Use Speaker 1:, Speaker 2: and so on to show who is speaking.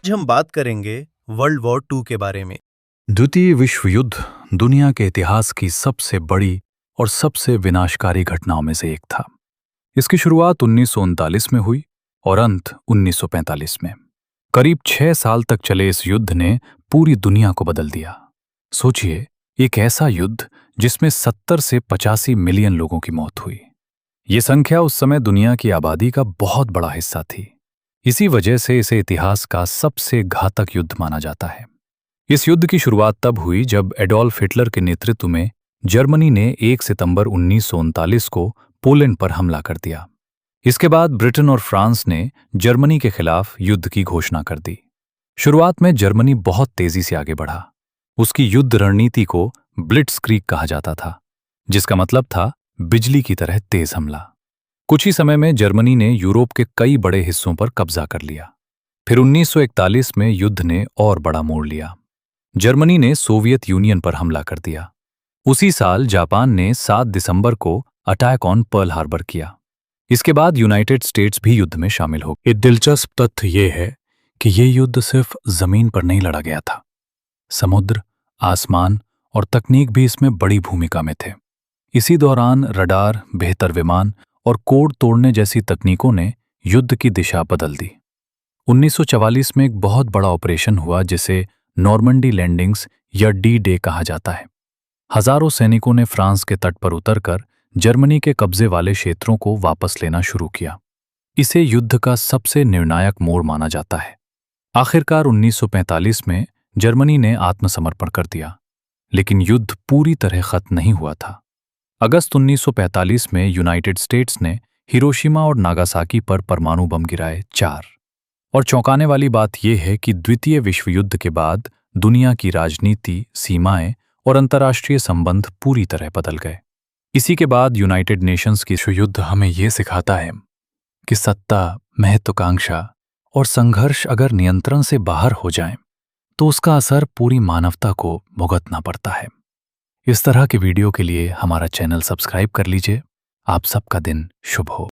Speaker 1: आज हम बात करेंगे वर्ल्ड वॉर टू के बारे में।
Speaker 2: द्वितीय विश्व युद्ध दुनिया के इतिहास की सबसे बड़ी और सबसे विनाशकारी घटनाओं में से एक था। इसकी शुरुआत 1939 में हुई और अंत 1945 में। करीब 6 साल तक चले इस युद्ध ने पूरी दुनिया को बदल दिया। सोचिए, एक ऐसा युद्ध जिसमें 70 से 85 मिलियन लोगों की मौत हुई। ये संख्या उस समय दुनिया की आबादी का बहुत बड़ा हिस्सा थी। इसी वजह से इसे इतिहास का सबसे घातक युद्ध माना जाता है। इस युद्ध की शुरुआत तब हुई जब एडोल्फ हिटलर के नेतृत्व में जर्मनी ने 1 सितंबर 1939 को पोलैंड पर हमला कर दिया। इसके बाद ब्रिटेन और फ्रांस ने जर्मनी के खिलाफ युद्ध की घोषणा कर दी। शुरुआत में जर्मनी बहुत तेजी से आगे बढ़ा। उसकी युद्ध रणनीति को ब्लिट्जक्रीग कहा जाता था, जिसका मतलब था बिजली की तरह तेज हमला। कुछ ही समय में जर्मनी ने यूरोप के कई बड़े हिस्सों पर कब्जा कर लिया। फिर 1941 में युद्ध ने और बड़ा मोड़ लिया। जर्मनी ने सोवियत यूनियन पर हमला कर दिया। उसी साल जापान ने 7 दिसंबर को अटैक ऑन पर्ल हार्बर किया। इसके बाद यूनाइटेड स्टेट्स भी युद्ध में शामिल हो गए। एक दिलचस्प तथ्य यह है कि यह युद्ध सिर्फ जमीन पर नहीं लड़ा गया था। समुद्र, आसमान और तकनीक भी इसमें बड़ी भूमिका में थे। इसी दौरान रडार, बेहतर विमान और कोड तोड़ने जैसी तकनीकों ने युद्ध की दिशा बदल दी। 1944 में एक बहुत बड़ा ऑपरेशन हुआ जिसे नॉर्मंडी लैंडिंग्स या डी डे कहा जाता है। हजारों सैनिकों ने फ्रांस के तट पर उतरकर जर्मनी के कब्जे वाले क्षेत्रों को वापस लेना शुरू किया। इसे युद्ध का सबसे निर्णायक मोड़ माना जाता है। आखिरकार 1945 में जर्मनी ने आत्मसमर्पण कर दिया, लेकिन युद्ध पूरी तरह खत्म नहीं हुआ था। अगस्त 1945 में यूनाइटेड स्टेट्स ने हिरोशिमा और नागासाकी पर परमाणु बम गिराए 4। और चौंकाने वाली बात यह है कि द्वितीय विश्व युद्ध के बाद दुनिया की राजनीति, सीमाएं और अंतर्राष्ट्रीय संबंध पूरी तरह बदल गए। इसी के बाद यूनाइटेड नेशंस की युद्ध हमें यह सिखाता है कि सत्ता, महत्वाकांक्षा और संघर्ष अगर नियंत्रण से बाहर हो जाएं, तो उसका असर पूरी मानवता को भुगतना पड़ता है। इस तरह के वीडियो के लिए हमारा चैनल सब्सक्राइब कर लीजिए। आप सबका दिन शुभ हो।